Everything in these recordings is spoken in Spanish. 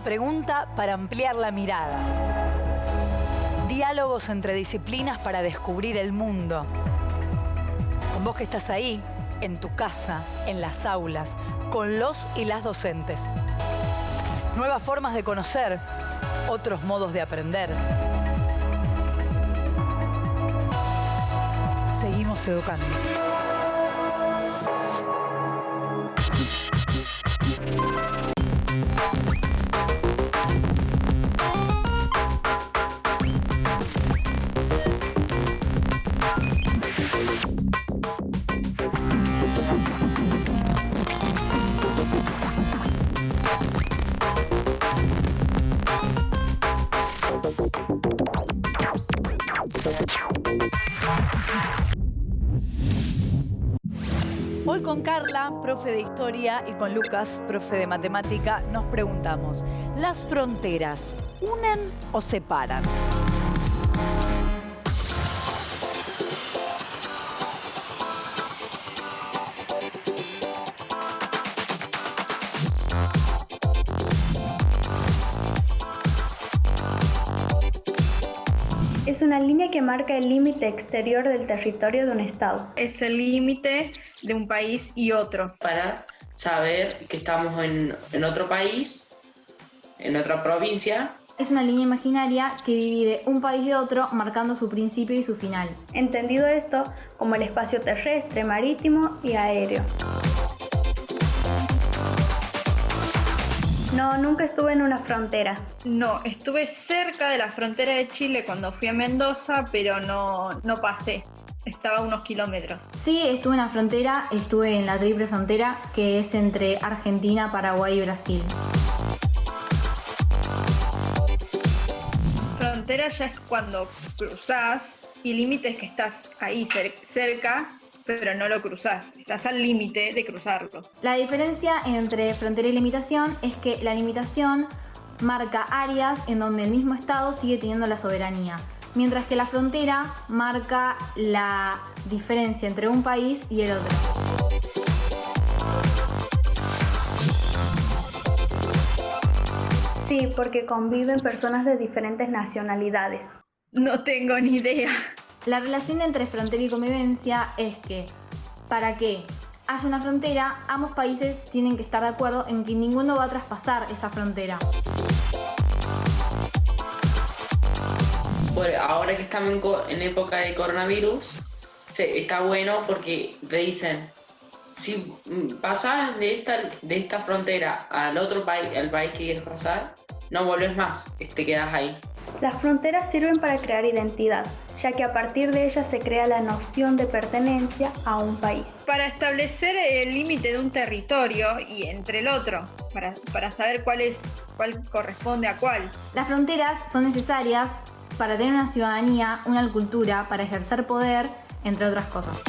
pregunta para ampliar la mirada. Diálogos entre disciplinas para descubrir el mundo. Con vos que estás ahí, en tu casa, en las aulas, con los y las docentes. Nuevas formas de conocer, otros modos de aprender. Seguimos educando. Hoy con Carla, profe de historia, y con Lucas, profe de matemática, nos preguntamos, ¿las fronteras unen o separan? Es una línea que marca el límite exterior del territorio de un estado. Es el límite de un país y otro. Para saber que estamos en otro país, en otra provincia. Es una línea imaginaria que divide un país de otro, marcando su principio y su final. Entendido esto como el espacio terrestre, marítimo y aéreo. No, nunca estuve en una frontera. No, estuve cerca de la frontera de Chile cuando fui a Mendoza, pero no pasé. Estaba a unos kilómetros. Sí, estuve en la frontera, estuve en la triple frontera, que es entre Argentina, Paraguay y Brasil. Frontera ya es cuando cruzás y límite es que estás ahí cerca, pero no lo cruzás. Estás al límite de cruzarlo. La diferencia entre frontera y limitación es que la limitación marca áreas en donde el mismo estado sigue teniendo la soberanía, mientras que la frontera marca la diferencia entre un país y el otro. Sí, porque conviven personas de diferentes nacionalidades. No tengo ni idea. La relación entre frontera y convivencia es que, para que haya una frontera, ambos países tienen que estar de acuerdo en que ninguno va a traspasar esa frontera. Bueno, ahora que estamos en época de coronavirus, está bueno porque te dicen, si pasás de esta frontera al otro país, al país que quieres pasar, no volvés más, te quedas ahí. Las fronteras sirven para crear identidad, ya que a partir de ellas se crea la noción de pertenencia a un país. Para establecer el límite de un territorio y entre el otro, para saber cuál corresponde a cuál. Las fronteras son necesarias para tener una ciudadanía, una cultura, para ejercer poder, entre otras cosas.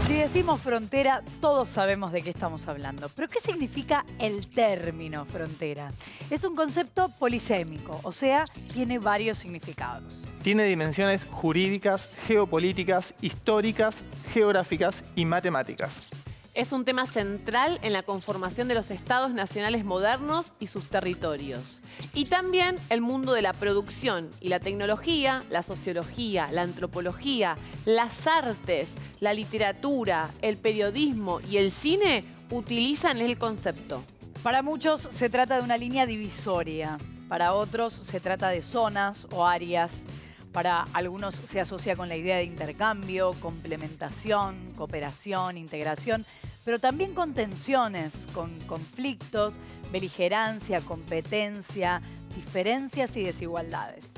Decimos frontera, todos sabemos de qué estamos hablando. Pero ¿qué significa el término frontera? Es un concepto polisémico, o sea, tiene varios significados. Tiene dimensiones jurídicas, geopolíticas, históricas, geográficas y matemáticas. Es un tema central en la conformación de los estados nacionales modernos y sus territorios. Y también el mundo de la producción y la tecnología, la sociología, la antropología, las artes, la literatura, el periodismo y el cine utilizan el concepto. Para muchos se trata de una línea divisoria, para otros se trata de zonas o áreas. Para algunos se asocia con la idea de intercambio, complementación, cooperación, integración, pero también con tensiones, con conflictos, beligerancia, competencia, diferencias y desigualdades.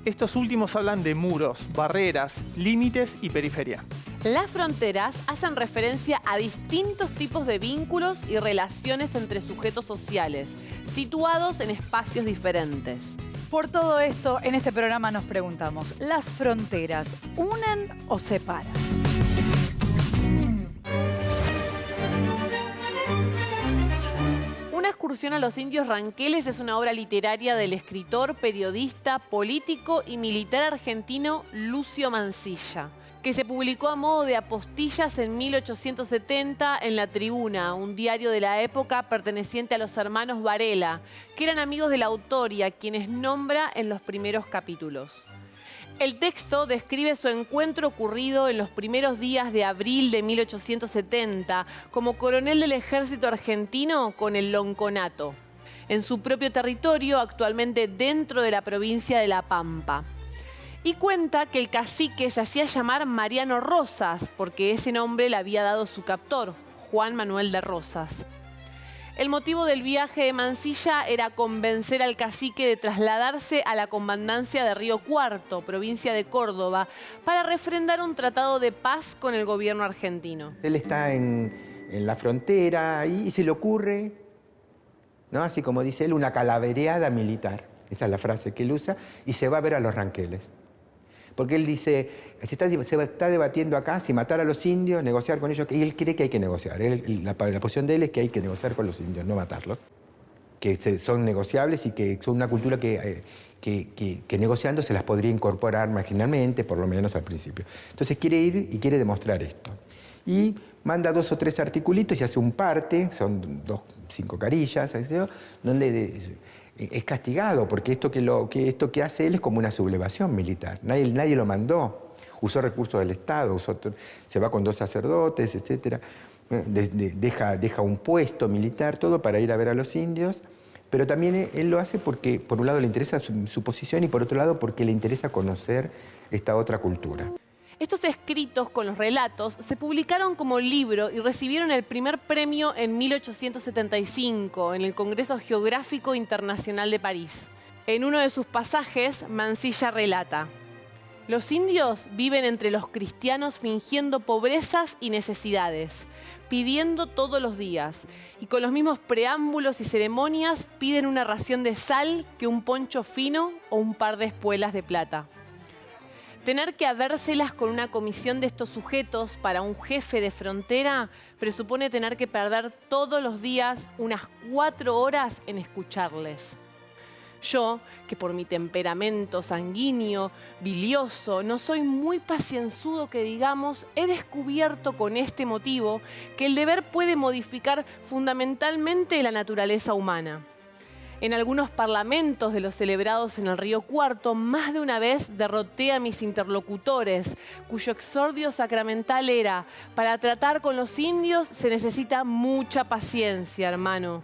Estos últimos hablan de muros, barreras, límites y periferia. Las fronteras hacen referencia a distintos tipos de vínculos y relaciones entre sujetos sociales, situados en espacios diferentes. Por todo esto, en este programa nos preguntamos, ¿las fronteras unen o separan? incursión a los indios ranqueles es una obra literaria del escritor, periodista, político y militar argentino Lucio Mansilla, que se publicó a modo de apostillas en 1870 en La Tribuna, un diario de la época perteneciente a los hermanos Varela, que eran amigos del autor y a quienes nombra en los primeros capítulos. El texto describe su encuentro ocurrido en los primeros días de abril de 1870 como coronel del ejército argentino con el Lonconato, en su propio territorio, actualmente dentro de la provincia de La Pampa. Y cuenta que el cacique se hacía llamar Mariano Rosas, porque ese nombre le había dado su captor, Juan Manuel de Rosas. El motivo del viaje de Mansilla era convencer al cacique de trasladarse a la comandancia de Río Cuarto, provincia de Córdoba, para refrendar un tratado de paz con el gobierno argentino. Él está en la frontera y se le ocurre, ¿no? Así como dice él, una calavereada militar. Esa es la frase que él usa, y se va a ver a los ranqueles. Porque él dice, se está debatiendo acá si matar a los indios, negociar con ellos, y él cree que hay que negociar. La posición de él es que hay que negociar con los indios, no matarlos. Que son negociables y que son una cultura que negociando se las podría incorporar marginalmente, por lo menos al principio. Entonces quiere ir y quiere demostrar esto. Y manda 2 o 3 articulitos y hace un parte, son 5 carillas, donde es castigado, porque esto que hace él es como una sublevación militar. Nadie lo mandó. Usó recursos del Estado, se va con 2 sacerdotes, etc. Deja un puesto militar, todo para ir a ver a los indios. Pero también él lo hace porque, por un lado, le interesa su posición y, por otro lado, porque le interesa conocer esta otra cultura. Estos escritos con los relatos se publicaron como libro y recibieron el primer premio en 1875 en el Congreso Geográfico Internacional de París. En uno de sus pasajes, Mansilla relata: los indios viven entre los cristianos fingiendo pobrezas y necesidades, pidiendo todos los días, y con los mismos preámbulos y ceremonias piden una ración de sal que un poncho fino o un par de espuelas de plata. Tener que habérselas con una comisión de estos sujetos para un jefe de frontera presupone tener que perder todos los días unas 4 horas en escucharles. Yo, que por mi temperamento sanguíneo, bilioso, no soy muy pacienzudo que digamos, he descubierto con este motivo que el deber puede modificar fundamentalmente la naturaleza humana. En algunos parlamentos de los celebrados en el Río Cuarto, más de una vez derroté a mis interlocutores, cuyo exordio sacramental era: para tratar con los indios se necesita mucha paciencia, hermano.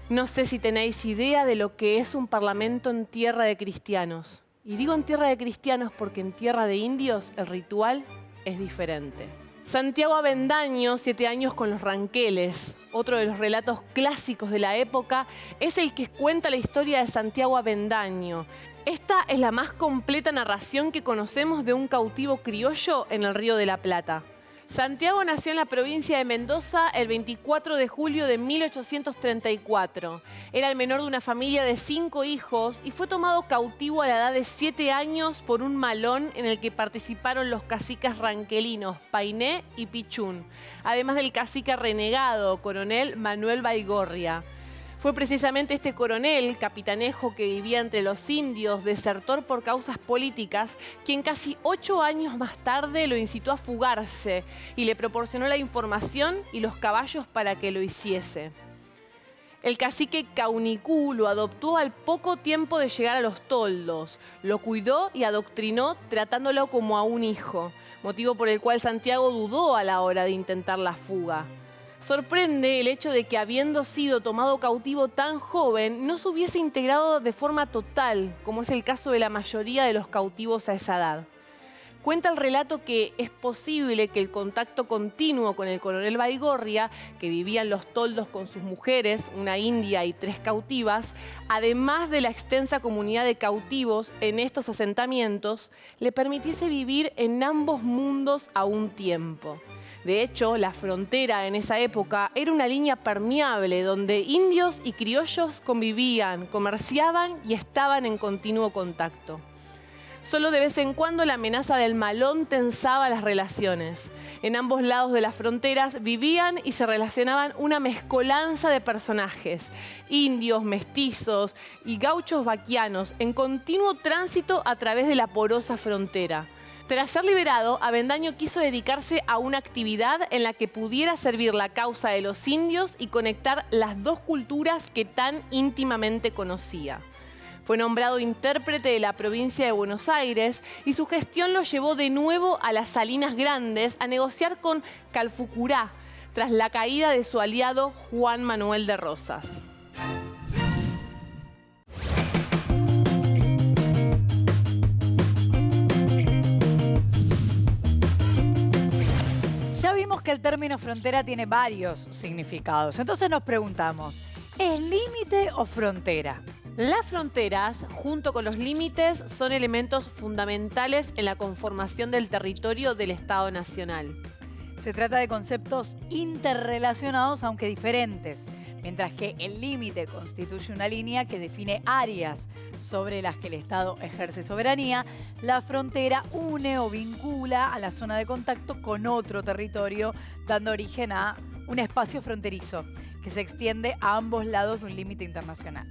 No sé si tenéis idea de lo que es un parlamento en tierra de cristianos. Y digo en tierra de cristianos porque en tierra de indios el ritual es diferente. Santiago Avendaño, 7 años con los ranqueles. Otro de los relatos clásicos de la época es el que cuenta la historia de Santiago Avendaño. Esta es la más completa narración que conocemos de un cautivo criollo en el Río de la Plata. Santiago nació en la provincia de Mendoza el 24 de julio de 1834. Era el menor de una familia de 5 hijos y fue tomado cautivo a la edad de 7 años por un malón en el que participaron los caciques ranquelinos Painé y Pichún, además del cacique renegado, coronel Manuel Baigorria. Fue precisamente este coronel, capitanejo que vivía entre los indios, desertor por causas políticas, quien casi 8 años más tarde lo incitó a fugarse y le proporcionó la información y los caballos para que lo hiciese. El cacique Caunicú lo adoptó al poco tiempo de llegar a los toldos, lo cuidó y adoctrinó tratándolo como a un hijo, motivo por el cual Santiago dudó a la hora de intentar la fuga. Sorprende el hecho de que, habiendo sido tomado cautivo tan joven, no se hubiese integrado de forma total, como es el caso de la mayoría de los cautivos a esa edad. Cuenta el relato que es posible que el contacto continuo con el coronel Baigorria, que vivía en los toldos con sus mujeres, una india y 3 cautivas, además de la extensa comunidad de cautivos en estos asentamientos, le permitiese vivir en ambos mundos a un tiempo. De hecho, la frontera en esa época era una línea permeable donde indios y criollos convivían, comerciaban y estaban en continuo contacto. Solo de vez en cuando la amenaza del malón tensaba las relaciones. En ambos lados de las fronteras vivían y se relacionaban una mezcolanza de personajes, indios, mestizos y gauchos vaquianos, en continuo tránsito a través de la porosa frontera. Tras ser liberado, Avendaño quiso dedicarse a una actividad en la que pudiera servir la causa de los indios y conectar las dos culturas que tan íntimamente conocía. Fue nombrado intérprete de la provincia de Buenos Aires y su gestión lo llevó de nuevo a las Salinas Grandes a negociar con Calfucurá tras la caída de su aliado Juan Manuel de Rosas. Ya vimos que el término frontera tiene varios significados. Entonces nos preguntamos, ¿es límite o frontera? Las fronteras, junto con los límites, son elementos fundamentales en la conformación del territorio del Estado Nacional. Se trata de conceptos interrelacionados aunque diferentes, mientras que el límite constituye una línea que define áreas sobre las que el Estado ejerce soberanía, la frontera une o vincula a la zona de contacto con otro territorio, dando origen a un espacio fronterizo que se extiende a ambos lados de un límite internacional.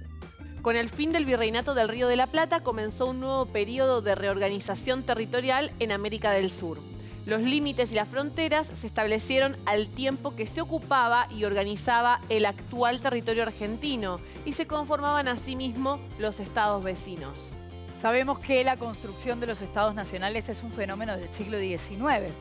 Con el fin del Virreinato del Río de la Plata comenzó un nuevo periodo de reorganización territorial en América del Sur. Los límites y las fronteras se establecieron al tiempo que se ocupaba y organizaba el actual territorio argentino y se conformaban asimismo los estados vecinos. Sabemos que la construcción de los estados nacionales es un fenómeno del siglo XIX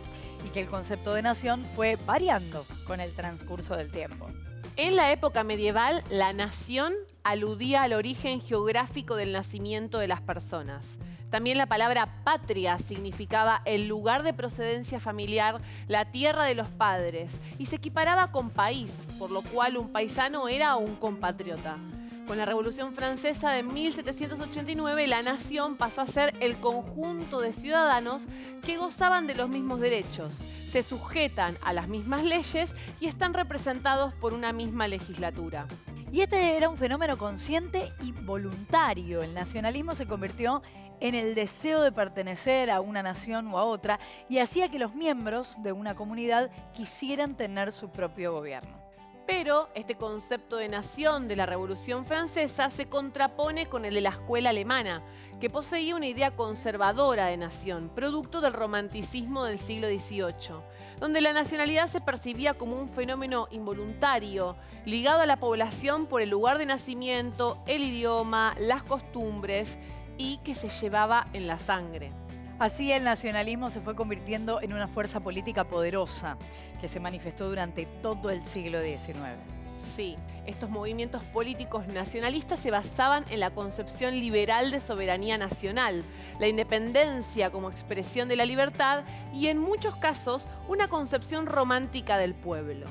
y que el concepto de nación fue variando con el transcurso del tiempo. En la época medieval, la nación aludía al origen geográfico del nacimiento de las personas. También la palabra patria significaba el lugar de procedencia familiar, la tierra de los padres, y se equiparaba con país, por lo cual un paisano era un compatriota. Con la Revolución Francesa de 1789, la nación pasó a ser el conjunto de ciudadanos que gozaban de los mismos derechos, se sujetan a las mismas leyes y están representados por una misma legislatura. Y este era un fenómeno consciente y voluntario. El nacionalismo se convirtió en el deseo de pertenecer a una nación o a otra y hacía que los miembros de una comunidad quisieran tener su propio gobierno. Pero este concepto de nación de la Revolución Francesa se contrapone con el de la escuela alemana, que poseía una idea conservadora de nación, producto del romanticismo del siglo XVIII, donde la nacionalidad se percibía como un fenómeno involuntario, ligado a la población por el lugar de nacimiento, el idioma, las costumbres y que se llevaba en la sangre. Así el nacionalismo se fue convirtiendo en una fuerza política poderosa que se manifestó durante todo el siglo XIX. Sí, estos movimientos políticos nacionalistas se basaban en la concepción liberal de soberanía nacional, la independencia como expresión de la libertad y, en muchos casos, una concepción romántica del pueblo.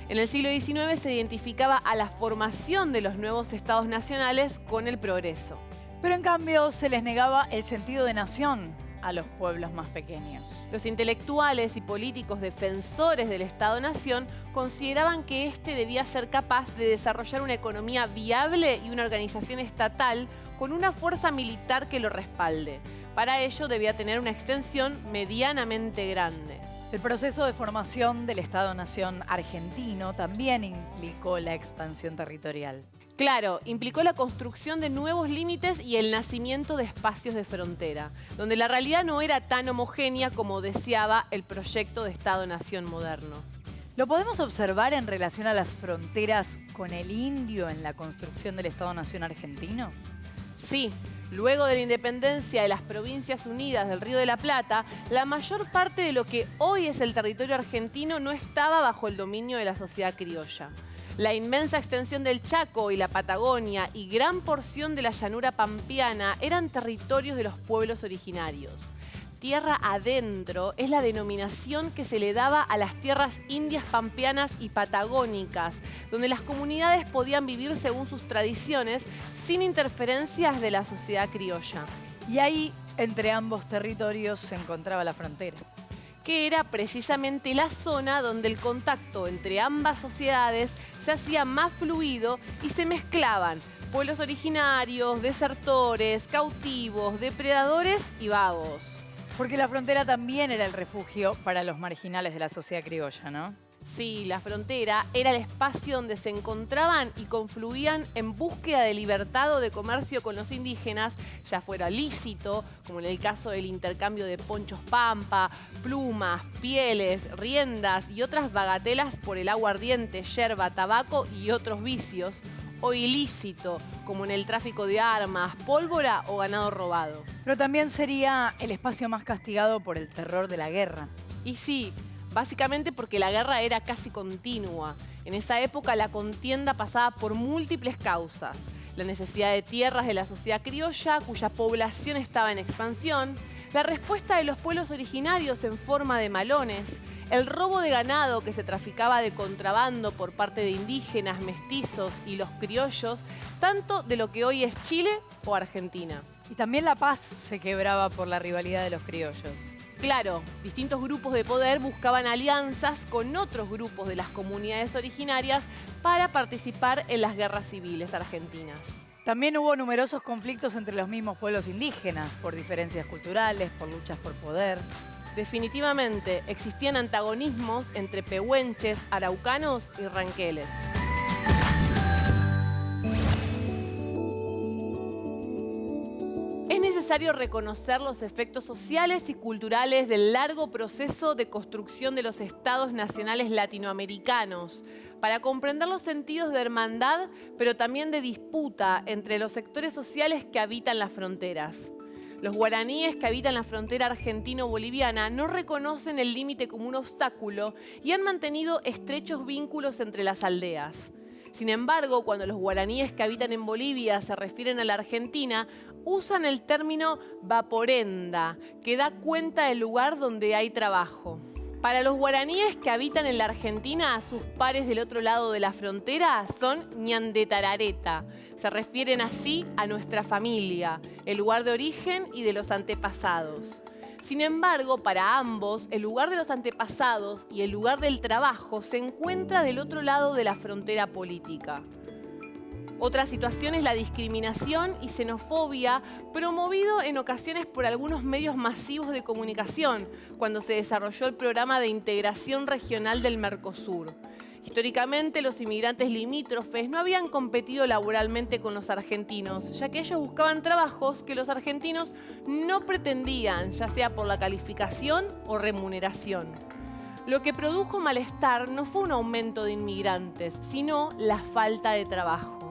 En el siglo XIX se identificaba a la formación de los nuevos estados nacionales con el progreso. Pero en cambio se les negaba el sentido de nación a los pueblos más pequeños. Los intelectuales y políticos defensores del Estado-Nación consideraban que éste debía ser capaz de desarrollar una economía viable y una organización estatal con una fuerza militar que lo respalde. Para ello debía tener una extensión medianamente grande. El proceso de formación del Estado-Nación argentino también implicó la expansión territorial. Claro, implicó la construcción de nuevos límites y el nacimiento de espacios de frontera, donde la realidad no era tan homogénea como deseaba el proyecto de Estado-Nación moderno. ¿Lo podemos observar en relación a las fronteras con el indio en la construcción del Estado-Nación argentino? Sí, luego de la independencia de las Provincias Unidas del Río de la Plata, la mayor parte de lo que hoy es el territorio argentino no estaba bajo el dominio de la sociedad criolla. La inmensa extensión del Chaco y la Patagonia y gran porción de la llanura pampeana eran territorios de los pueblos originarios. Tierra adentro es la denominación que se le daba a las tierras indias pampeanas y patagónicas, donde las comunidades podían vivir según sus tradiciones sin interferencias de la sociedad criolla. Y ahí, entre ambos territorios, se encontraba la frontera, que era precisamente la zona donde el contacto entre ambas sociedades se hacía más fluido y se mezclaban pueblos originarios, desertores, cautivos, depredadores y vagos. Porque la frontera también era el refugio para los marginales de la sociedad criolla, ¿no? Sí, la frontera era el espacio donde se encontraban y confluían en búsqueda de libertad o de comercio con los indígenas, ya fuera lícito, como en el caso del intercambio de ponchos pampa, plumas, pieles, riendas y otras bagatelas por el aguardiente, yerba, tabaco y otros vicios, o ilícito, como en el tráfico de armas, pólvora o ganado robado. Pero también sería el espacio más castigado por el terror de la guerra. Y sí, básicamente porque la guerra era casi continua. En esa época la contienda pasaba por múltiples causas. La necesidad de tierras de la sociedad criolla, cuya población estaba en expansión, la respuesta de los pueblos originarios en forma de malones, el robo de ganado que se traficaba de contrabando por parte de indígenas, mestizos y los criollos, tanto de lo que hoy es Chile o Argentina. Y también la paz se quebraba por la rivalidad de los criollos. Claro, distintos grupos de poder buscaban alianzas con otros grupos de las comunidades originarias para participar en las guerras civiles argentinas. También hubo numerosos conflictos entre los mismos pueblos indígenas, por diferencias culturales, por luchas por poder. Definitivamente existían antagonismos entre pehuenches, araucanos y ranqueles. Es necesario reconocer los efectos sociales y culturales del largo proceso de construcción de los estados nacionales latinoamericanos para comprender los sentidos de hermandad, pero también de disputa entre los sectores sociales que habitan las fronteras. Los guaraníes que habitan la frontera argentino-boliviana no reconocen el límite como un obstáculo y han mantenido estrechos vínculos entre las aldeas. Sin embargo, cuando los guaraníes que habitan en Bolivia se refieren a la Argentina, usan el término vaporenda, que da cuenta del lugar donde hay trabajo. Para los guaraníes que habitan en la Argentina, sus pares del otro lado de la frontera son ñandetarareta. Se refieren así a nuestra familia, el lugar de origen y de los antepasados. Sin embargo, para ambos, el lugar de los antepasados y el lugar del trabajo se encuentra del otro lado de la frontera política. Otra situación es la discriminación y xenofobia, promovido en ocasiones por algunos medios masivos de comunicación, cuando se desarrolló el programa de integración regional del Mercosur. Históricamente, los inmigrantes limítrofes no habían competido laboralmente con los argentinos, ya que ellos buscaban trabajos que los argentinos no pretendían, ya sea por la calificación o remuneración. Lo que produjo malestar no fue un aumento de inmigrantes, sino la falta de trabajo.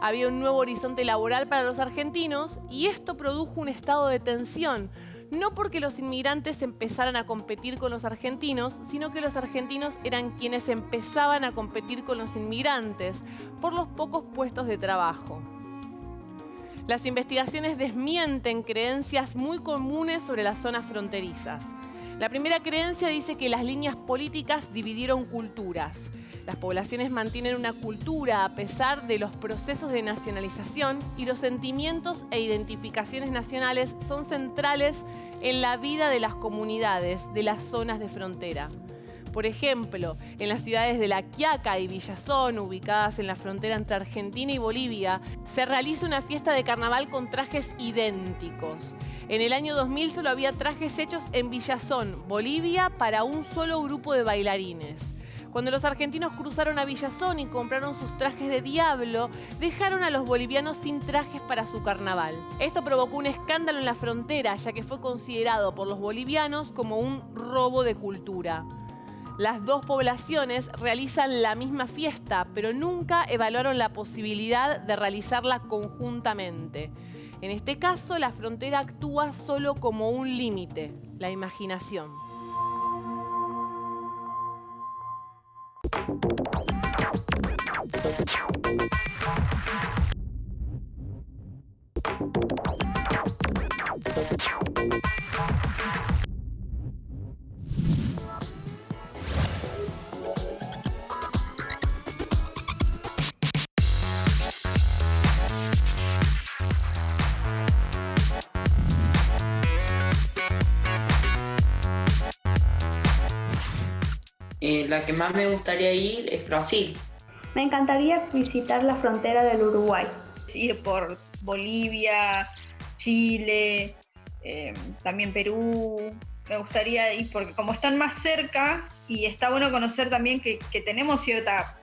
Había un nuevo horizonte laboral para los argentinos y esto produjo un estado de tensión, no porque los inmigrantes empezaran a competir con los argentinos, sino que los argentinos eran quienes empezaban a competir con los inmigrantes por los pocos puestos de trabajo. Las investigaciones desmienten creencias muy comunes sobre las zonas fronterizas. La primera creencia dice que las líneas políticas dividieron culturas. Las poblaciones mantienen una cultura a pesar de los procesos de nacionalización y los sentimientos e identificaciones nacionales son centrales en la vida de las comunidades de las zonas de frontera. Por ejemplo, en las ciudades de La Quiaca y Villazón, ubicadas en la frontera entre Argentina y Bolivia, se realiza una fiesta de carnaval con trajes idénticos. En el año 2000 solo había trajes hechos en Villazón, Bolivia, para un solo grupo de bailarines. Cuando los argentinos cruzaron a Villazón y compraron sus trajes de diablo, dejaron a los bolivianos sin trajes para su carnaval. Esto provocó un escándalo en la frontera, ya que fue considerado por los bolivianos como un robo de cultura. Las dos poblaciones realizan la misma fiesta, pero nunca evaluaron la posibilidad de realizarla conjuntamente. En este caso, la frontera actúa solo como un límite, la imaginación. La que más me gustaría ir es Brasil. Me encantaría visitar la frontera del Uruguay. ir por Bolivia, Chile, también Perú. Me gustaría ir porque como están más cerca y está bueno conocer también que tenemos cierta,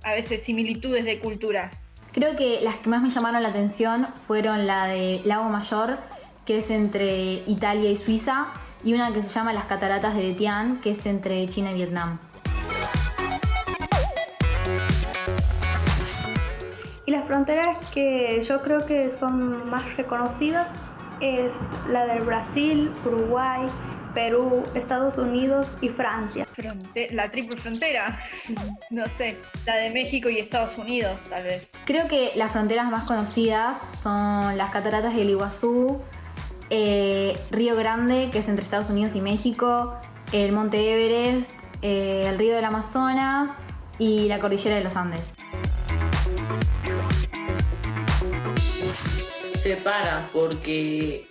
a veces, similitudes de culturas. Creo que las que más me llamaron la atención fueron la de Lago Mayor, que es entre Italia y Suiza, y una que se llama las Cataratas de Detian, que es entre China y Vietnam. Y las fronteras que yo creo que son más reconocidas es la del Brasil, Uruguay, Perú, Estados Unidos y Francia. La triple frontera, no sé, la de México y Estados Unidos, tal vez. Creo que las fronteras más conocidas son las Cataratas del Iguazú, Río Grande, que es entre Estados Unidos y México, el Monte Everest, el Río del Amazonas y la Cordillera de los Andes. Separa, porque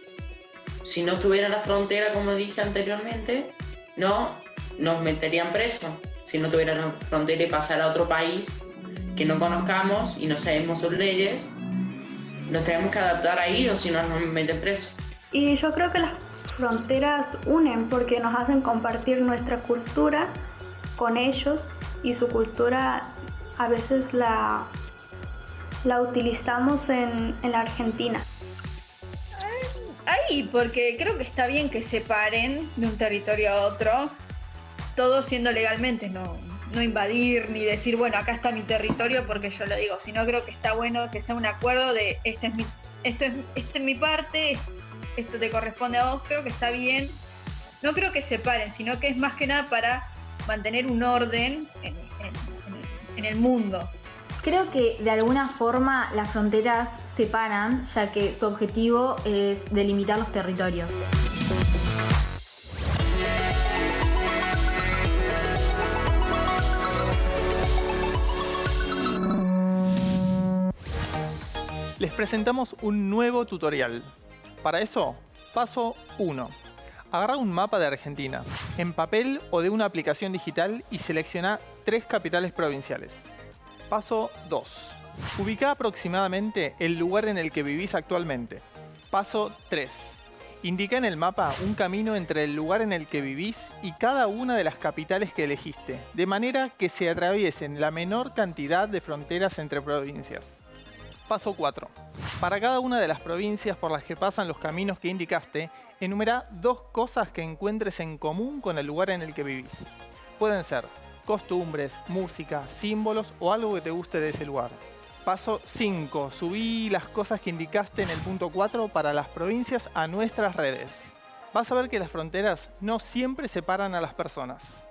si no estuviera la frontera, como dije anteriormente, no nos meterían presos. Si no tuviera la frontera y pasara a otro país que no conozcamos y no sabemos sus leyes, nos tenemos que adaptar ahí o si no nos meten presos. Y yo creo que las fronteras unen porque nos hacen compartir nuestra cultura con ellos y su cultura a veces la utilizamos en la Argentina. Ahí, porque creo que está bien que separen de un territorio a otro, todo siendo legalmente, no invadir ni decir, bueno, acá está mi territorio porque yo lo digo, sino creo que está bueno que sea un acuerdo de esta es mi parte, esto te corresponde a vos. Creo que está bien. No creo que separen, sino que es más que nada para mantener un orden en el mundo. Creo que de alguna forma las fronteras separan, ya que su objetivo es delimitar los territorios. Les presentamos un nuevo tutorial. Para eso, paso 1. Agarra un mapa de Argentina, en papel o de una aplicación digital y selecciona 3 capitales provinciales. Paso 2. Ubica aproximadamente el lugar en el que vivís actualmente. Paso 3. Indica en el mapa un camino entre el lugar en el que vivís y cada una de las capitales que elegiste, de manera que se atraviesen la menor cantidad de fronteras entre provincias. Paso 4. Para cada una de las provincias por las que pasan los caminos que indicaste, enumera 2 cosas que encuentres en común con el lugar en el que vivís. Pueden ser costumbres, música, símbolos o algo que te guste de ese lugar. Paso 5. Subí las cosas que indicaste en el punto 4 para las provincias a nuestras redes. Vas a ver que las fronteras no siempre separan a las personas.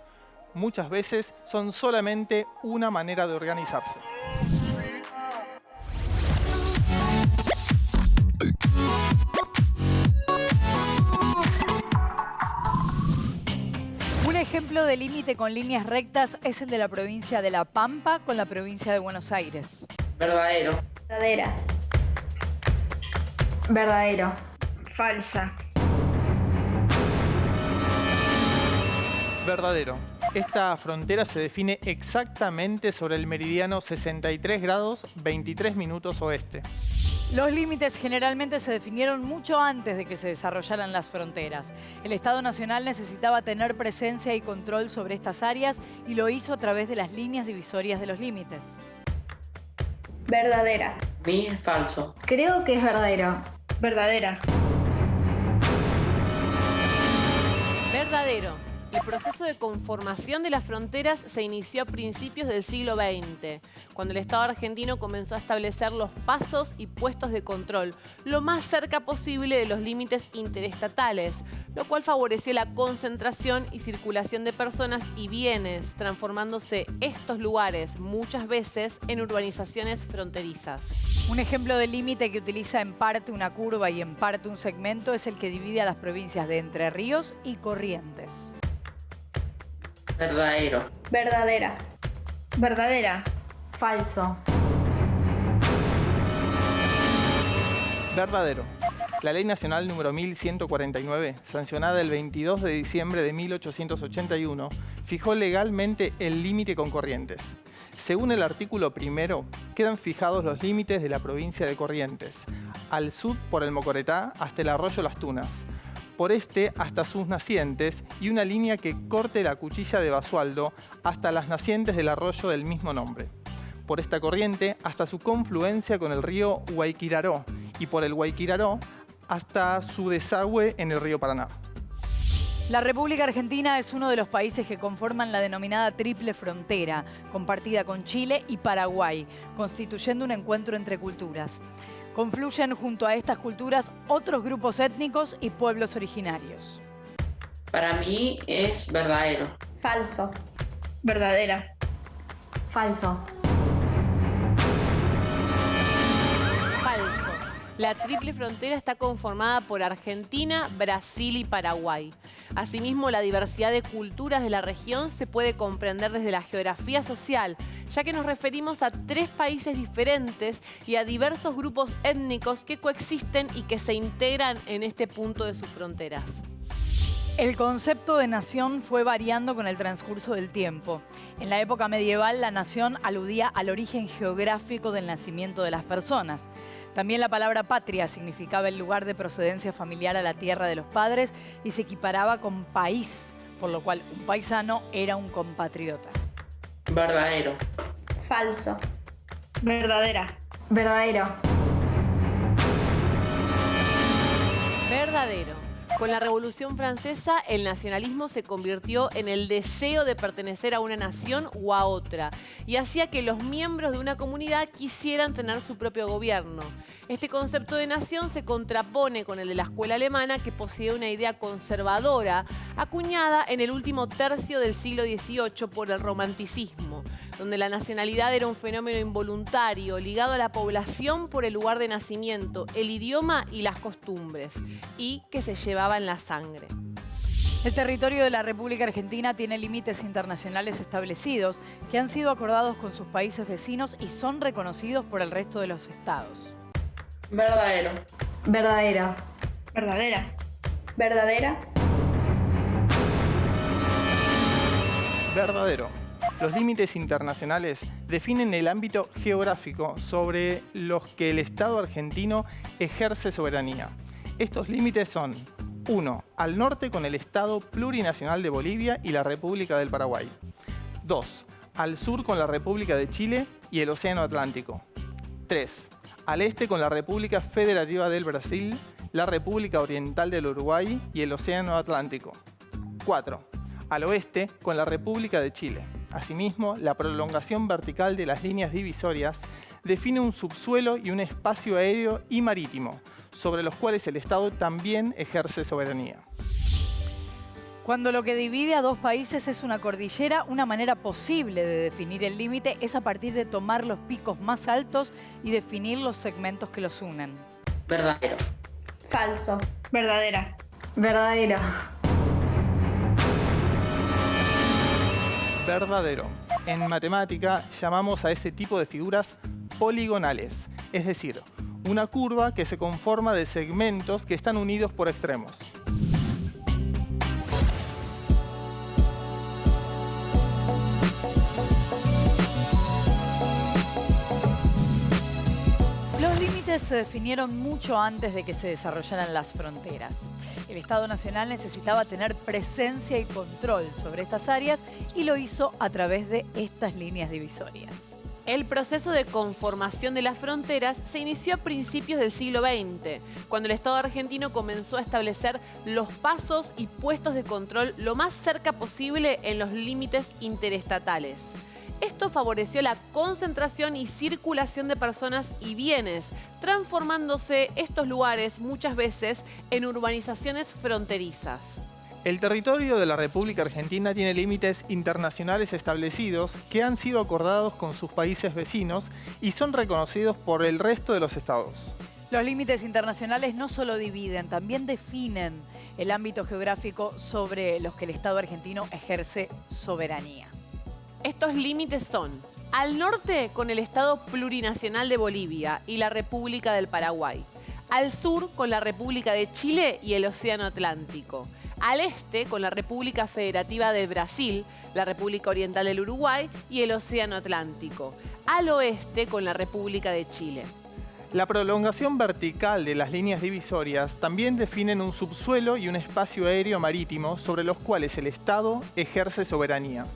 Muchas veces son solamente una manera de organizarse. Un ejemplo de límite con líneas rectas es el de la provincia de La Pampa con la provincia de Buenos Aires. Verdadero. Verdadera. Verdadero. Falsa. Verdadero. Esta frontera se define exactamente sobre el meridiano 63 grados 23 minutos oeste. Los límites generalmente se definieron mucho antes de que se desarrollaran las fronteras. El Estado Nacional necesitaba tener presencia y control sobre estas áreas y lo hizo a través de las líneas divisorias de los límites. Verdadera. Mi es falso. Creo que es verdadero. Verdadera. Verdadero. El proceso de conformación de las fronteras se inició a principios del siglo XX, cuando el Estado argentino comenzó a establecer los pasos y puestos de control lo más cerca posible de los límites interestatales, lo cual favoreció la concentración y circulación de personas y bienes, transformándose estos lugares muchas veces en urbanizaciones fronterizas. Un ejemplo de límite que utiliza en parte una curva y en parte un segmento es el que divide a las provincias de Entre Ríos y Corrientes. Verdadero. Verdadera. Verdadera. Falso. Verdadero. La Ley Nacional número 1149, sancionada el 22 de diciembre de 1881, fijó legalmente el límite con Corrientes. Según el artículo 1, quedan fijados los límites de la provincia de Corrientes. Al sur por el Mocoretá hasta el arroyo Las Tunas. Por este hasta sus nacientes y una línea que corte la Cuchilla de Basualdo hasta las nacientes del arroyo del mismo nombre. Por esta corriente hasta su confluencia con el río Guayquiraró y por el Guayquiraró hasta su desagüe en el río Paraná. La República Argentina es uno de los países que conforman la denominada Triple Frontera, compartida con Chile y Paraguay, constituyendo un encuentro entre culturas. Confluyen junto a estas culturas otros grupos étnicos y pueblos originarios. Para mí es verdadero. Falso. Verdadera. Falso. Falso. La Triple Frontera está conformada por Argentina, Brasil y Paraguay. Asimismo, la diversidad de culturas de la región se puede comprender desde la geografía social, ya que nos referimos a 3 países diferentes y a diversos grupos étnicos que coexisten y que se integran en este punto de sus fronteras. El concepto de nación fue variando con el transcurso del tiempo. En la época medieval, la nación aludía al origen geográfico del nacimiento de las personas. También la palabra patria significaba el lugar de procedencia familiar a la tierra de los padres y se equiparaba con país, por lo cual un paisano era un compatriota. Verdadero. Falso. Verdadera. Verdadero. Verdadero. Con la Revolución Francesa, el nacionalismo se convirtió en el deseo de pertenecer a una nación o a otra y hacía que los miembros de una comunidad quisieran tener su propio gobierno. Este concepto de nación se contrapone con el de la escuela alemana, que poseía una idea conservadora acuñada en el último tercio del siglo XVIII por el romanticismo, donde la nacionalidad era un fenómeno involuntario ligado a la población por el lugar de nacimiento, el idioma y las costumbres, y que se llevaba en la sangre. El territorio de la República Argentina tiene límites internacionales establecidos que han sido acordados con sus países vecinos y son reconocidos por el resto de los estados. Verdadero. Verdadero. Verdadera. Verdadera. Verdadero. Los límites internacionales definen el ámbito geográfico sobre los que el Estado argentino ejerce soberanía. Estos límites son: 1. Al norte con el Estado plurinacional de Bolivia y la República del Paraguay. 2. Al sur con la República de Chile y el Océano Atlántico. 3. Al este con la República Federativa del Brasil, la República Oriental del Uruguay y el Océano Atlántico. 4. Al oeste con la República de Chile. Asimismo, la prolongación vertical de las líneas divisorias define un subsuelo y un espacio aéreo y marítimo, sobre los cuales el Estado también ejerce soberanía. Cuando lo que divide a dos países es una cordillera, una manera posible de definir el límite es a partir de tomar los picos más altos y definir los segmentos que los unen. Verdadero. Falso. Verdadera. Verdadero. Verdadero. En matemática llamamos a ese tipo de figuras poligonales, es decir, una curva que se conforma de segmentos que están unidos por extremos. Los límites se definieron mucho antes de que se desarrollaran las fronteras. El Estado Nacional necesitaba tener presencia y control sobre estas áreas y lo hizo a través de estas líneas divisorias. El proceso de conformación de las fronteras se inició a principios del siglo XX, cuando el Estado argentino comenzó a establecer los pasos y puestos de control lo más cerca posible en los límites interestatales. Esto favoreció la concentración y circulación de personas y bienes, transformándose estos lugares muchas veces en urbanizaciones fronterizas. El territorio de la República Argentina tiene límites internacionales establecidos que han sido acordados con sus países vecinos y son reconocidos por el resto de los estados. Los límites internacionales no solo dividen, también definen el ámbito geográfico sobre los que el Estado argentino ejerce soberanía. Estos límites son: al norte con el Estado plurinacional de Bolivia y la República del Paraguay. Al sur con la República de Chile y el Océano Atlántico. Al este con la República Federativa de Brasil, la República Oriental del Uruguay y el Océano Atlántico. Al oeste con la República de Chile. La prolongación vertical de las líneas divisorias también definen un subsuelo y un espacio aéreo marítimo sobre los cuales el Estado ejerce soberanía.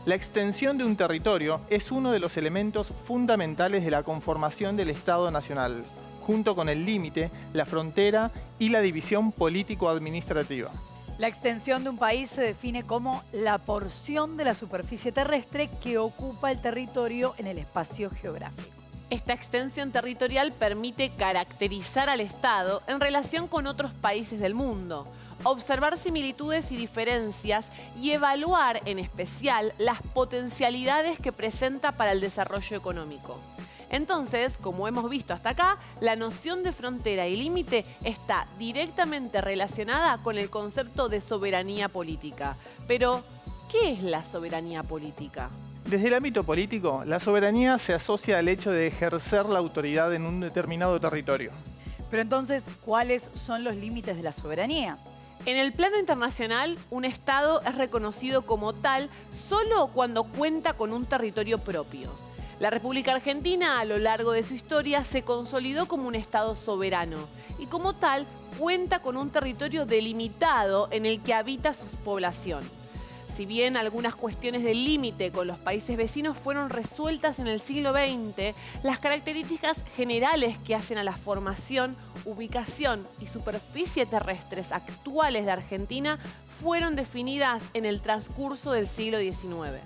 La extensión de un territorio es uno de los elementos fundamentales de la conformación del Estado nacional, junto con el límite, la frontera y la división político-administrativa. La extensión de un país se define como la porción de la superficie terrestre que ocupa el territorio en el espacio geográfico. Esta extensión territorial permite caracterizar al Estado en relación con otros países del mundo, observar similitudes y diferencias y evaluar en especial las potencialidades que presenta para el desarrollo económico. Entonces, como hemos visto hasta acá, la noción de frontera y límite está directamente relacionada con el concepto de soberanía política. Pero, ¿qué es la soberanía política? Desde el ámbito político, la soberanía se asocia al hecho de ejercer la autoridad en un determinado territorio. Pero entonces, ¿cuáles son los límites de la soberanía? En el plano internacional, un Estado es reconocido como tal solo cuando cuenta con un territorio propio. La República Argentina, a lo largo de su historia, se consolidó como un Estado soberano y como tal cuenta con un territorio delimitado en el que habita su población. Si bien algunas cuestiones del límite con los países vecinos fueron resueltas en el siglo XX, las características generales que hacen a la formación, ubicación y superficie terrestres actuales de Argentina fueron definidas en el transcurso del siglo XIX.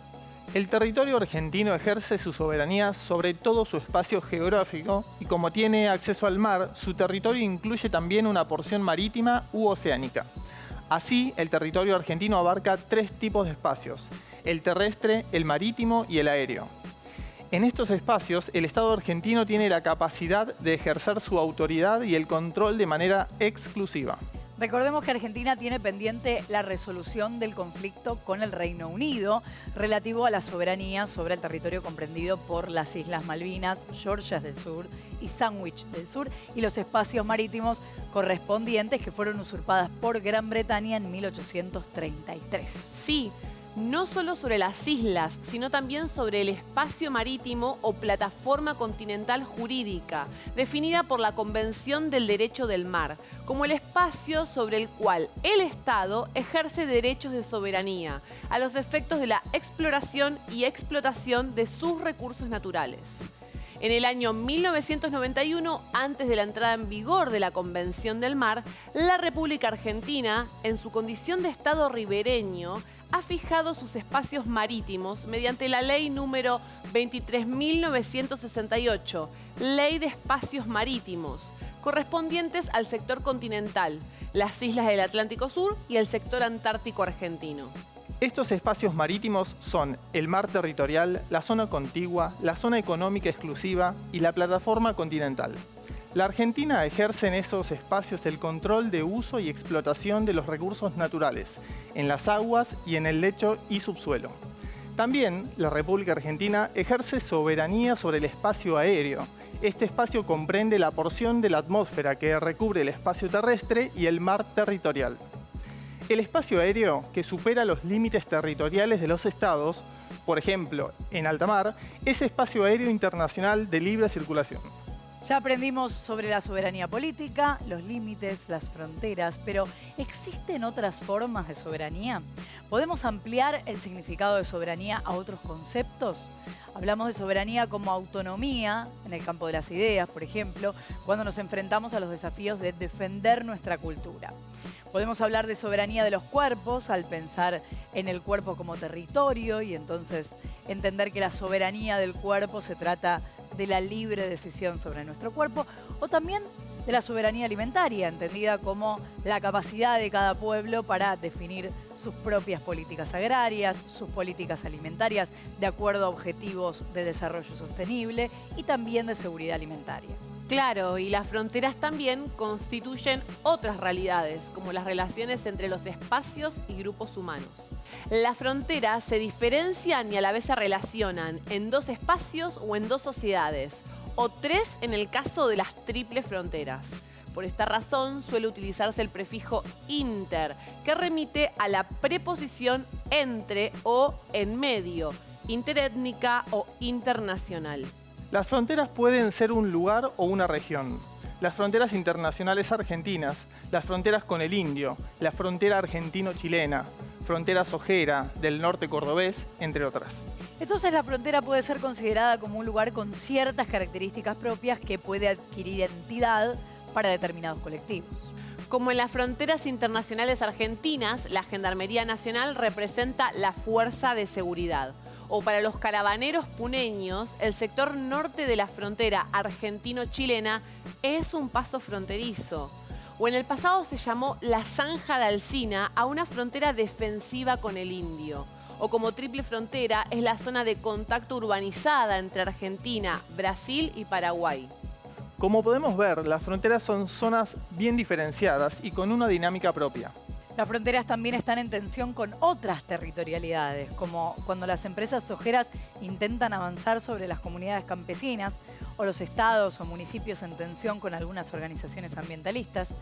El territorio argentino ejerce su soberanía sobre todo su espacio geográfico y como tiene acceso al mar, su territorio incluye también una porción marítima u oceánica. Así, el territorio argentino abarca 3 tipos de espacios: el terrestre, el marítimo y el aéreo. En estos espacios, el Estado argentino tiene la capacidad de ejercer su autoridad y el control de manera exclusiva. Recordemos que Argentina tiene pendiente la resolución del conflicto con el Reino Unido relativo a la soberanía sobre el territorio comprendido por las Islas Malvinas, Georgias del Sur y Sandwich del Sur y los espacios marítimos correspondientes que fueron usurpadas por Gran Bretaña en 1833. Sí, no solo sobre las islas, sino también sobre el espacio marítimo o plataforma continental jurídica, definida por la Convención del Derecho del Mar, como el espacio sobre el cual el Estado ejerce derechos de soberanía, a los efectos de la exploración y explotación de sus recursos naturales. En el año 1991, antes de la entrada en vigor de la Convención del Mar, la República Argentina, en su condición de Estado ribereño, ha fijado sus espacios marítimos mediante la Ley número 23.968, Ley de Espacios Marítimos, correspondientes al sector continental, las islas del Atlántico Sur y el sector antártico argentino. Estos espacios marítimos son el mar territorial, la zona contigua, la zona económica exclusiva y la plataforma continental. La Argentina ejerce en esos espacios el control de uso y explotación de los recursos naturales, en las aguas y en el lecho y subsuelo. También la República Argentina ejerce soberanía sobre el espacio aéreo. Este espacio comprende la porción de la atmósfera que recubre el espacio terrestre y el mar territorial. El espacio aéreo, que supera los límites territoriales de los estados, por ejemplo, en alta mar, es espacio aéreo internacional de libre circulación. Ya aprendimos sobre la soberanía política, los límites, las fronteras, pero ¿existen otras formas de soberanía? ¿Podemos ampliar el significado de soberanía a otros conceptos? Hablamos de soberanía como autonomía en el campo de las ideas, por ejemplo, cuando nos enfrentamos a los desafíos de defender nuestra cultura. Podemos hablar de soberanía de los cuerpos al pensar en el cuerpo como territorio y entonces entender que la soberanía del cuerpo se trata de la libre decisión sobre nuestro cuerpo, o también de la soberanía alimentaria, entendida como la capacidad de cada pueblo para definir sus propias políticas agrarias, sus políticas alimentarias, de acuerdo a objetivos de desarrollo sostenible y también de seguridad alimentaria. Claro, y las fronteras también constituyen otras realidades, como las relaciones entre los espacios y grupos humanos. Las fronteras se diferencian y a la vez se relacionan en 2 espacios o en 2 sociedades, o 3 en el caso de las triples fronteras. Por esta razón suele utilizarse el prefijo inter, que remite a la preposición entre o en medio, interétnica o internacional. Las fronteras pueden ser un lugar o una región. Las fronteras internacionales argentinas, las fronteras con el indio, la frontera argentino-chilena, frontera sojera del norte cordobés, entre otras. Entonces la frontera puede ser considerada como un lugar con ciertas características propias que puede adquirir entidad para determinados colectivos. Como en las fronteras internacionales argentinas, la Gendarmería Nacional representa la fuerza de seguridad. O para los caravaneros puneños, el sector norte de la frontera argentino-chilena es un paso fronterizo. O en el pasado se llamó la Zanja de Alsina a una frontera defensiva con el indio. O como triple frontera es la zona de contacto urbanizada entre Argentina, Brasil y Paraguay. Como podemos ver, las fronteras son zonas bien diferenciadas y con una dinámica propia. Las fronteras también están en tensión con otras territorialidades, como cuando las empresas sojeras intentan avanzar sobre las comunidades campesinas o los estados o municipios en tensión con algunas organizaciones ambientalistas.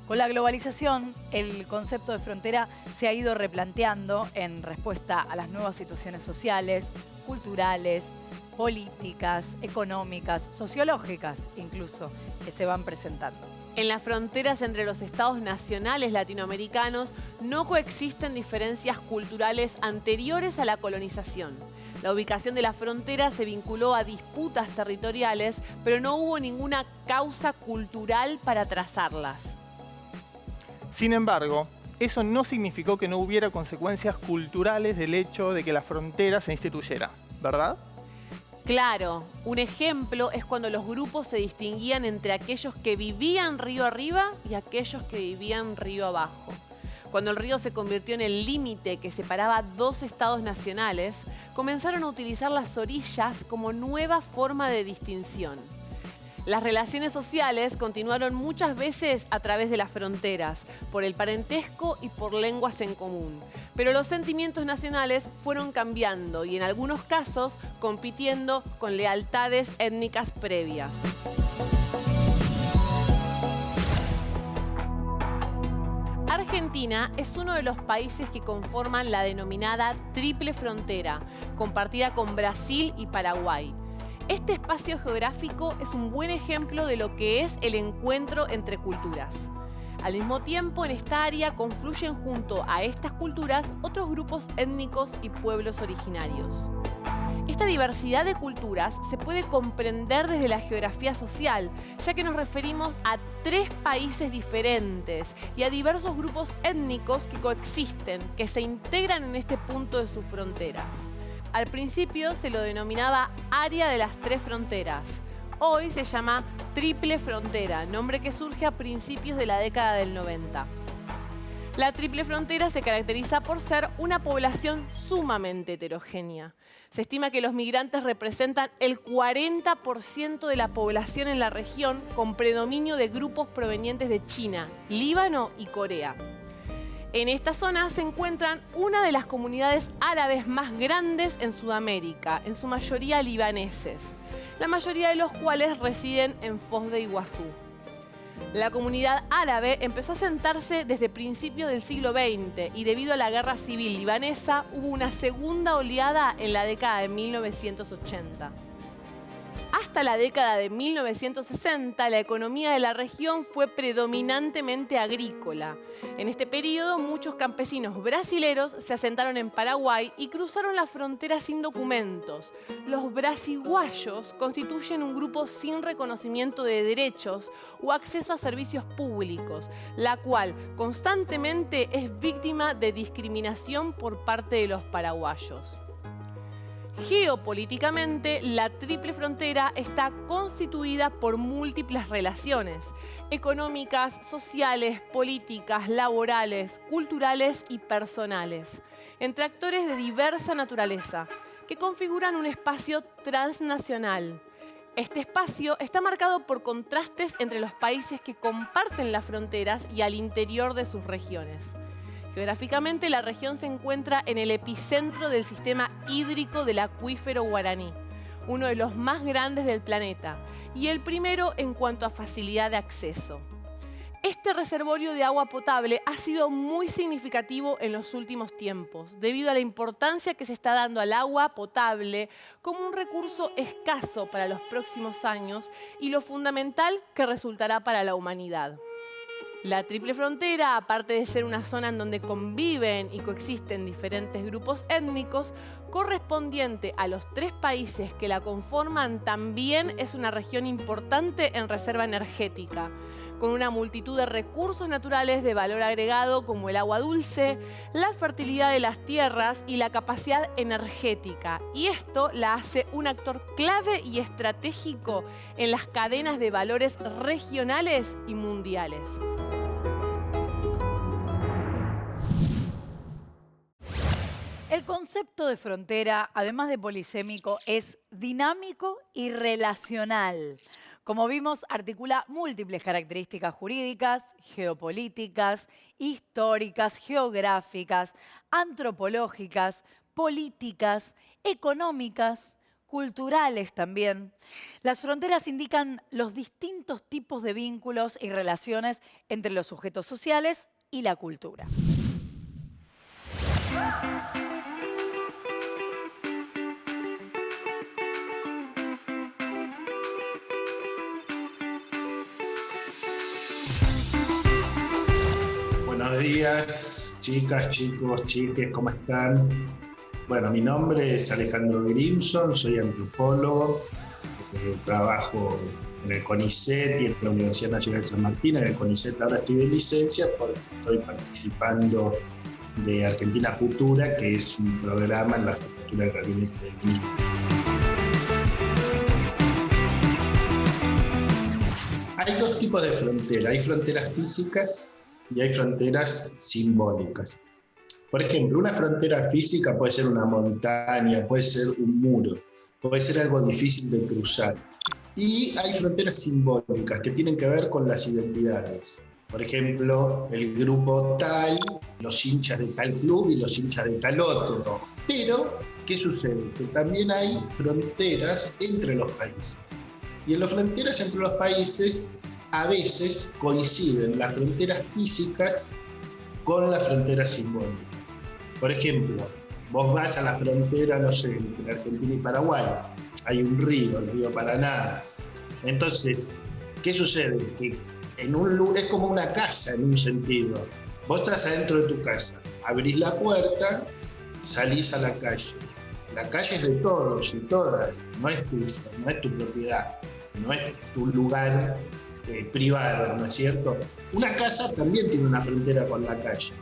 Con la globalización, el concepto de frontera se ha ido replanteando en respuesta a las nuevas situaciones sociales, culturales, políticas, económicas, sociológicas incluso, que se van presentando. En las fronteras entre los estados nacionales latinoamericanos no coexisten diferencias culturales anteriores a la colonización. La ubicación de la frontera se vinculó a disputas territoriales, pero no hubo ninguna causa cultural para trazarlas. Sin embargo, eso no significó que no hubiera consecuencias culturales del hecho de que la frontera se instituyera, ¿verdad? Claro, un ejemplo es cuando los grupos se distinguían entre aquellos que vivían río arriba y aquellos que vivían río abajo. Cuando el río se convirtió en el límite que separaba dos estados nacionales, comenzaron a utilizar las orillas como nueva forma de distinción. Las relaciones sociales continuaron muchas veces a través de las fronteras, por el parentesco y por lenguas en común. Pero los sentimientos nacionales fueron cambiando y en algunos casos compitiendo con lealtades étnicas previas. Argentina es uno de los países que conforman la denominada triple frontera, compartida con Brasil y Paraguay. Este espacio geográfico es un buen ejemplo de lo que es el encuentro entre culturas. Al mismo tiempo, en esta área confluyen junto a estas culturas otros grupos étnicos y pueblos originarios. Esta diversidad de culturas se puede comprender desde la geografía social, ya que nos referimos a 3 países diferentes y a diversos grupos étnicos que coexisten, que se integran en este punto de sus fronteras. Al principio se lo denominaba Área de las 3 Fronteras. Hoy se llama Triple Frontera, nombre que surge a principios de la década del 90. La Triple Frontera se caracteriza por ser una población sumamente heterogénea. Se estima que los migrantes representan el 40% de la población en la región, con predominio de grupos provenientes de China, Líbano y Corea. En esta zona se encuentran una de las comunidades árabes más grandes en Sudamérica, en su mayoría libaneses, la mayoría de los cuales residen en Foz de Iguazú. La comunidad árabe empezó a asentarse desde principios del siglo XX y debido a la guerra civil libanesa hubo una segunda oleada en la década de 1980. Hasta la década de 1960, la economía de la región fue predominantemente agrícola. En este periodo, muchos campesinos brasileros se asentaron en Paraguay y cruzaron la frontera sin documentos. Los brasiguayos constituyen un grupo sin reconocimiento de derechos o acceso a servicios públicos, la cual constantemente es víctima de discriminación por parte de los paraguayos. Geopolíticamente, la triple frontera está constituida por múltiples relaciones económicas, sociales, políticas, laborales, culturales y personales, entre actores de diversa naturaleza, que configuran un espacio transnacional. Este espacio está marcado por contrastes entre los países que comparten las fronteras y al interior de sus regiones. Geográficamente, la región se encuentra en el epicentro del sistema hídrico del acuífero Guaraní, uno de los más grandes del planeta, y el primero en cuanto a facilidad de acceso. Este reservorio de agua potable ha sido muy significativo en los últimos tiempos, debido a la importancia que se está dando al agua potable como un recurso escaso para los próximos años y lo fundamental que resultará para la humanidad. La Triple Frontera, aparte de ser una zona en donde conviven y coexisten diferentes grupos étnicos, correspondiente a los 3 países que la conforman, también es una región importante en reserva energética, con una multitud de recursos naturales de valor agregado como el agua dulce, la fertilidad de las tierras y la capacidad energética. Y esto la hace un actor clave y estratégico en las cadenas de valores regionales y mundiales. El concepto de frontera, además de polisémico, es dinámico y relacional. Como vimos, articula múltiples características jurídicas, geopolíticas, históricas, geográficas, antropológicas, políticas, económicas, culturales también. Las fronteras indican los distintos tipos de vínculos y relaciones entre los sujetos sociales y la cultura. Buenos días, chicas, chicos, chiques, ¿cómo están? Bueno, mi nombre es Alejandro Grimson, soy antropólogo, trabajo en el CONICET y en la Universidad Nacional de San Martín. En el CONICET ahora estoy de licencia porque estoy participando de Argentina Futura, que es un programa en la jefatura del Gabinete del Ministro. Hay dos tipos de frontera, hay fronteras físicas y hay fronteras simbólicas. Por ejemplo, una frontera física puede ser una montaña, puede ser un muro, puede ser algo difícil de cruzar. Y hay fronteras simbólicas que tienen que ver con las identidades. Por ejemplo, el grupo tal, los hinchas de tal club y los hinchas de tal otro. Pero, ¿qué sucede? Que también hay fronteras entre los países. Y en las fronteras entre los países a veces coinciden las fronteras físicas con las fronteras simbólicas. Por ejemplo, vos vas a la frontera, no sé, entre Argentina y Paraguay, hay un río, el río Paraná. Entonces, ¿qué sucede? Que en un lugar es como una casa en un sentido. Vos estás adentro de tu casa, abrís la puerta, salís a la calle. La calle es de todos y todas, no es tuya, no es tu propiedad, no es tu lugar privado, ¿no es cierto? Una casa también tiene una frontera con la calle.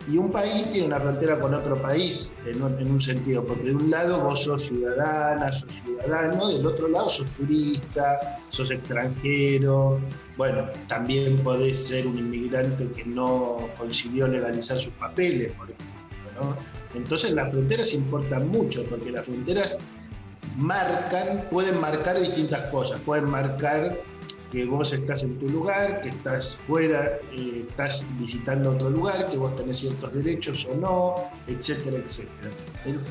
Y un país tiene una frontera con otro país en un sentido, porque de un lado vos sos ciudadana, sos ciudadano, del otro lado sos turista, sos extranjero. Bueno, también podés ser un inmigrante que no consiguió legalizar sus papeles, por ejemplo, ¿no? Entonces las fronteras importan mucho, porque las fronteras pueden marcar distintas cosas, pueden marcar que vos estás en tu lugar, que estás fuera, estás visitando otro lugar, que vos tenés ciertos derechos o no, etcétera, etcétera.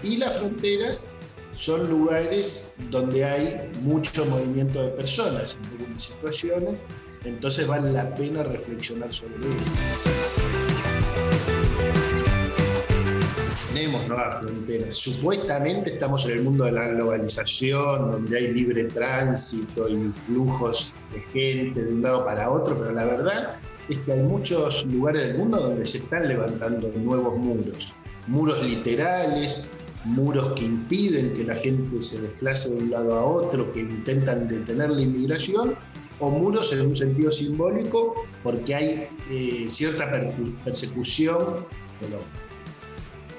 Y las fronteras son lugares donde hay mucho movimiento de personas en algunas situaciones, entonces vale la pena reflexionar sobre eso. Tenemos nuevas fronteras. Supuestamente estamos en el mundo de la globalización, donde hay libre tránsito y flujos de gente de un lado para otro, pero la verdad es que hay muchos lugares del mundo donde se están levantando nuevos muros. Muros literales, muros que impiden que la gente se desplace de un lado a otro, que intentan detener la inmigración, o muros en un sentido simbólico porque hay cierta persecución,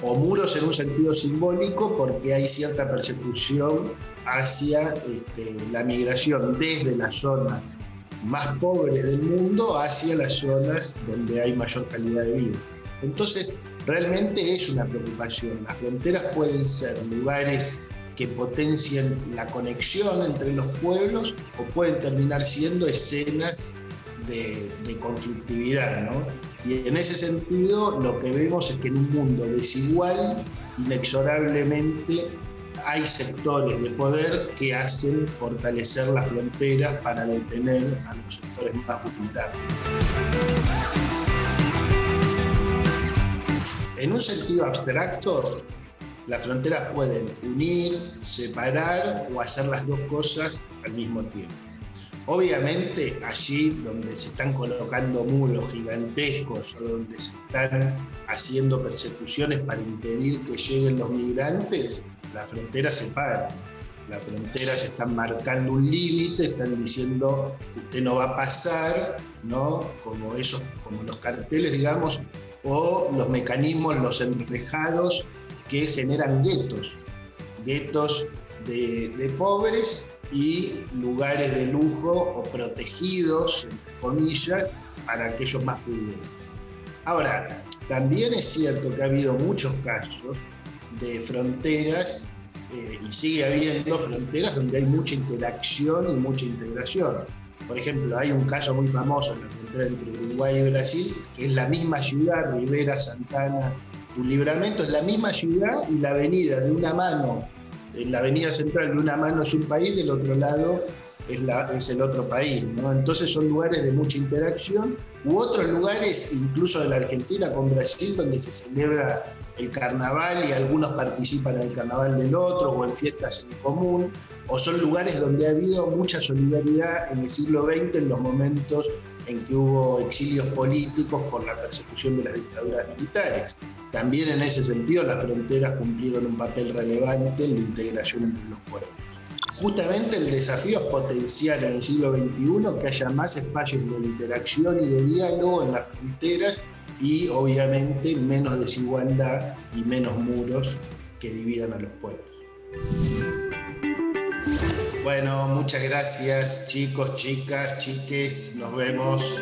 o muros en un sentido simbólico porque hay cierta persecución hacia la migración desde las zonas más pobres del mundo hacia las zonas donde hay mayor calidad de vida. Entonces, realmente es una preocupación. Las fronteras pueden ser lugares que potencien la conexión entre los pueblos o pueden terminar siendo escenas de conflictividad, ¿no? Y en ese sentido lo que vemos es que en un mundo desigual, inexorablemente hay sectores de poder que hacen fortalecer las fronteras para detener a los sectores más vulnerables. En un sentido abstracto, las fronteras pueden unir, separar o hacer las dos cosas al mismo tiempo. Obviamente, allí donde se están colocando muros gigantescos o donde se están haciendo persecuciones para impedir que lleguen los migrantes, las fronteras separan. Las fronteras están marcando un límite, están diciendo usted no va a pasar, ¿no? Como los carteles, digamos, o los mecanismos, los enrejados que generan guetos de pobres y lugares de lujo o protegidos, entre comillas, para aquellos más pudientes. Ahora, también es cierto que ha habido muchos casos de fronteras, y sigue habiendo fronteras donde hay mucha interacción y mucha integración. Por ejemplo, hay un caso muy famoso en la frontera entre Uruguay y Brasil, que es la misma ciudad, Rivera, Santana, un Libramento, es la misma ciudad y la avenida de una mano, en la avenida central de una mano es un país, del otro lado es el otro país, ¿no? Entonces son lugares de mucha interacción, u otros lugares, incluso de la Argentina con Brasil, donde se celebra el carnaval y algunos participan en el carnaval del otro o en fiestas en común, o son lugares donde ha habido mucha solidaridad en el siglo XX, en los momentos en que hubo exilios políticos por la persecución de las dictaduras militares. También en ese sentido las fronteras cumplieron un papel relevante en la integración entre los pueblos. Justamente el desafío es potenciar en el siglo XXI que haya más espacios de interacción y de diálogo en las fronteras y obviamente menos desigualdad y menos muros que dividan a los pueblos. Bueno, muchas gracias chicos, chicas, chiques, nos vemos.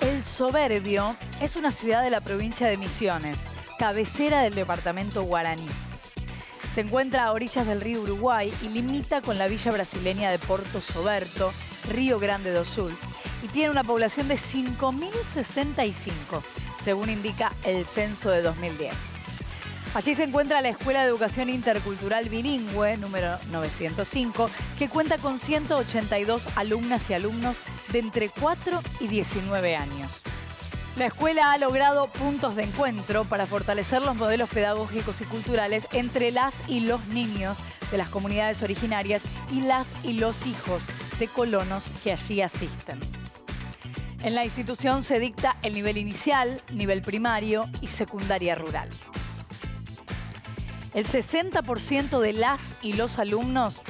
El Soberbio es una ciudad de la provincia de Misiones, cabecera del departamento Guaraní. Se encuentra a orillas del río Uruguay y limita con la villa brasileña de Porto Soberto, Río Grande do Sul, y tiene una población de 5.065, según indica el censo de 2010. Allí se encuentra la Escuela de Educación Intercultural Bilingüe, número 905, que cuenta con 182 alumnas y alumnos de entre 4 y 19 años. La escuela ha logrado puntos de encuentro para fortalecer los modelos pedagógicos y culturales entre las y los niños de las comunidades originarias y las y los hijos de colonos que allí asisten. En la institución se dicta el nivel inicial, nivel primario y secundaria rural. El 60% de las y los alumnos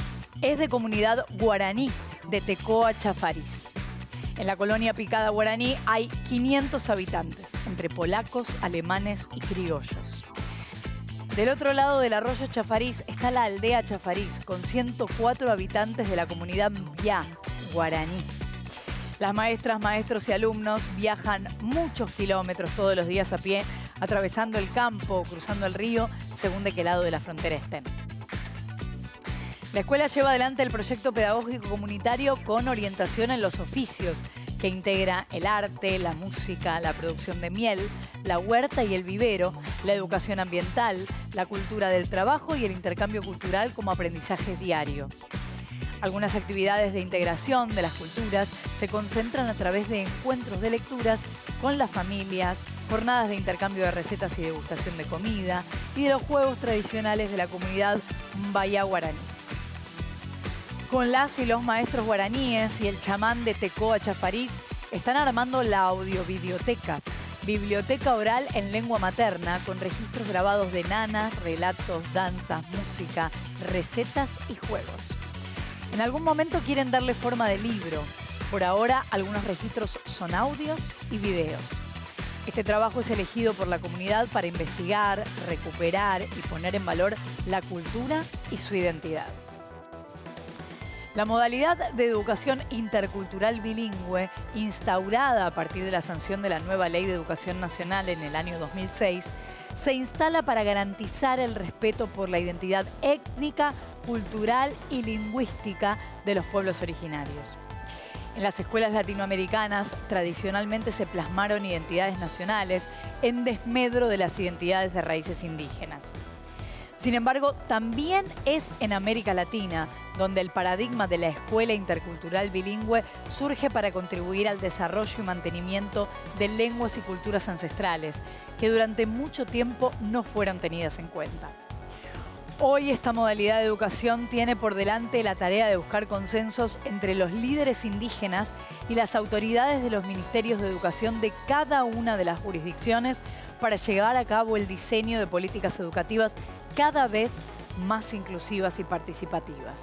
es de comunidad guaraní de Tecoa Chafariz. En la colonia Picada Guaraní hay 500 habitantes, entre polacos, alemanes y criollos. Del otro lado del arroyo Chafariz está la aldea Chafariz, con 104 habitantes de la comunidad Mbiá guaraní. Las maestras, maestros y alumnos viajan muchos kilómetros todos los días a pie, atravesando el campo o cruzando el río, según de qué lado de la frontera estén. La escuela lleva adelante el proyecto pedagógico comunitario con orientación en los oficios, que integra el arte, la música, la producción de miel, la huerta y el vivero, la educación ambiental, la cultura del trabajo y el intercambio cultural como aprendizaje diario. Algunas actividades de integración de las culturas se concentran a través de encuentros de lecturas con las familias, jornadas de intercambio de recetas y degustación de comida y de los juegos tradicionales de la comunidad Mbiá guaraní. Con las y los maestros guaraníes y el chamán de Tecoa Chafariz están armando la audiovideoteca, biblioteca oral en lengua materna con registros grabados de nanas, relatos, danzas, música, recetas y juegos. En algún momento quieren darle forma de libro. Por ahora, algunos registros son audios y videos. Este trabajo es elegido por la comunidad para investigar, recuperar y poner en valor la cultura y su identidad. La modalidad de educación intercultural bilingüe, instaurada a partir de la sanción de la nueva Ley de Educación Nacional en el año 2006, se instala para garantizar el respeto por la identidad étnica, cultural y lingüística de los pueblos originarios. En las escuelas latinoamericanas tradicionalmente se plasmaron identidades nacionales en desmedro de las identidades de raíces indígenas. Sin embargo, también es en América Latina donde el paradigma de la escuela intercultural bilingüe surge para contribuir al desarrollo y mantenimiento de lenguas y culturas ancestrales que durante mucho tiempo no fueron tenidas en cuenta. Hoy esta modalidad de educación tiene por delante la tarea de buscar consensos entre los líderes indígenas y las autoridades de los ministerios de educación de cada una de las jurisdicciones para llevar a cabo el diseño de políticas educativas cada vez más inclusivas y participativas.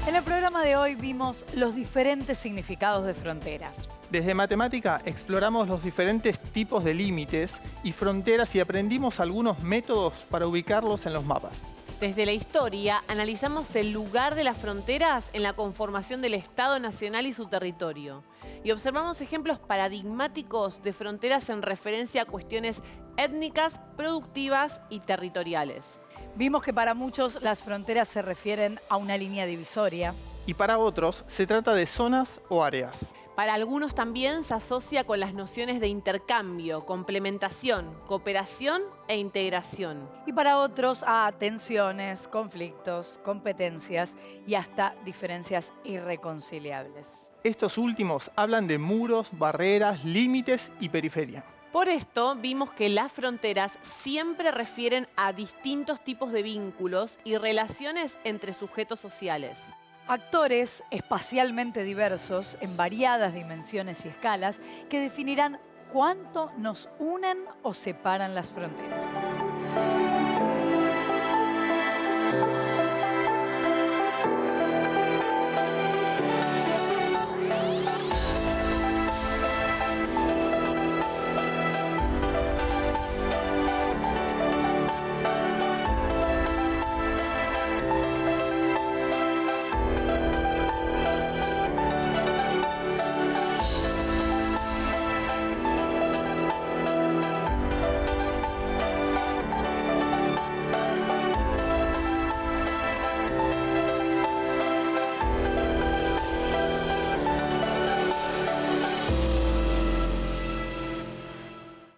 En el programa de hoy vimos los diferentes significados de frontera. Desde matemática exploramos los diferentes tipos de límites y fronteras y aprendimos algunos métodos para ubicarlos en los mapas. Desde la historia analizamos el lugar de las fronteras en la conformación del Estado Nacional y su territorio. Y observamos ejemplos paradigmáticos de fronteras en referencia a cuestiones étnicas, productivas y territoriales. Vimos que para muchos las fronteras se refieren a una línea divisoria. Y para otros se trata de zonas o áreas. Para algunos también se asocia con las nociones de intercambio, complementación, cooperación e integración. Y para otros a tensiones, conflictos, competencias y hasta diferencias irreconciliables. Estos últimos hablan de muros, barreras, límites y periferia. Por esto vimos que las fronteras siempre refieren a distintos tipos de vínculos y relaciones entre sujetos sociales. Actores espacialmente diversos en variadas dimensiones y escalas que definirán cuánto nos unen o separan las fronteras.